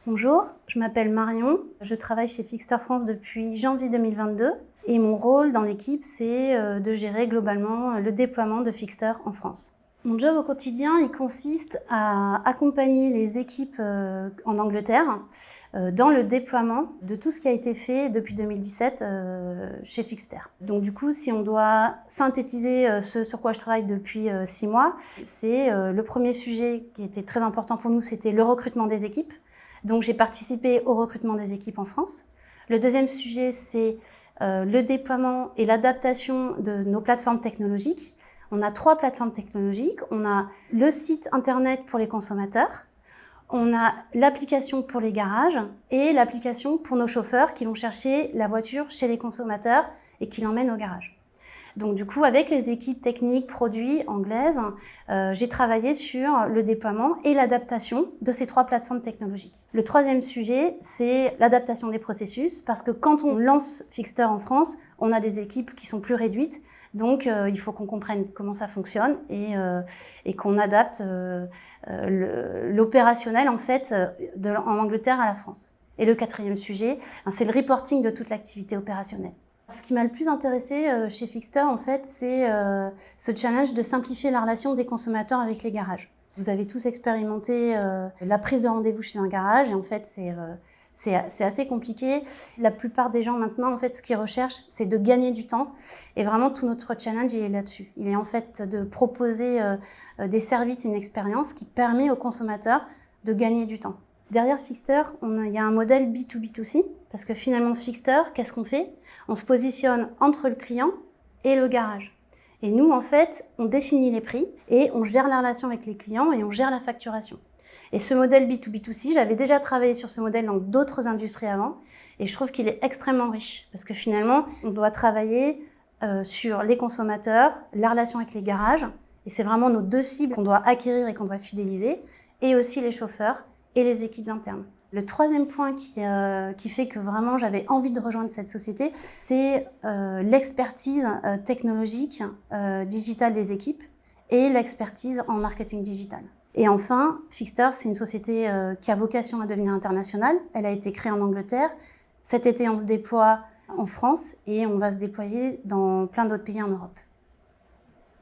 Bonjour, je m'appelle Marion, je travaille chez Fixter France depuis janvier 2022 et mon rôle dans l'équipe c'est de gérer globalement le déploiement de Fixter en France. Mon job au quotidien il consiste à accompagner les équipes en Angleterre dans le déploiement de tout ce qui a été fait depuis 2017 chez Fixter. Donc du coup, si on doit synthétiser ce sur quoi je travaille depuis 6 mois, c'est le premier sujet qui était très important pour nous, c'était le recrutement des équipes. Donc j'ai participé au recrutement des équipes en France. Le deuxième sujet, c'est le déploiement et l'adaptation de nos plateformes technologiques. On a 3 plateformes technologiques. On a le site internet pour les consommateurs, on a l'application pour les garages et l'application pour nos chauffeurs qui vont chercher la voiture chez les consommateurs et qui l'emmènent au garage. Donc du coup, avec les équipes techniques, produits anglaises, j'ai travaillé sur le déploiement et l'adaptation de ces 3 plateformes technologiques. Le troisième sujet, c'est l'adaptation des processus, parce que quand on lance Fixter en France, on a des équipes qui sont plus réduites, donc il faut qu'on comprenne comment ça fonctionne et qu'on adapte l'opérationnel en fait en Angleterre à la France. Et le quatrième sujet, c'est le reporting de toute l'activité opérationnelle. Ce qui m'a le plus intéressé chez Fixter, en fait, c'est ce challenge de simplifier la relation des consommateurs avec les garages. Vous avez tous expérimenté la prise de rendez-vous chez un garage et en fait, c'est assez compliqué. La plupart des gens maintenant, en fait, ce qu'ils recherchent, c'est de gagner du temps. Et vraiment, tout notre challenge, il est là-dessus. Il est en fait de proposer des services et une expérience qui permet aux consommateurs de gagner du temps. Derrière Fixter, il y a un modèle B2B2C, parce que finalement, Fixter, qu'est-ce qu'on fait? On se positionne entre le client et le garage. Et nous, en fait, on définit les prix et on gère la relation avec les clients et on gère la facturation. Et ce modèle B2B2C, j'avais déjà travaillé sur ce modèle dans d'autres industries avant et je trouve qu'il est extrêmement riche parce que finalement, on doit travailler sur les consommateurs, la relation avec les garages et c'est vraiment nos 2 cibles qu'on doit acquérir et qu'on doit fidéliser et aussi les chauffeurs et les équipes internes. Le troisième point qui fait que vraiment j'avais envie de rejoindre cette société, c'est l'expertise technologique digitale des équipes et l'expertise en marketing digital. Et enfin, Fixter, c'est une société qui a vocation à devenir internationale. Elle a été créée en Angleterre. Cet été, on se déploie en France et on va se déployer dans plein d'autres pays en Europe.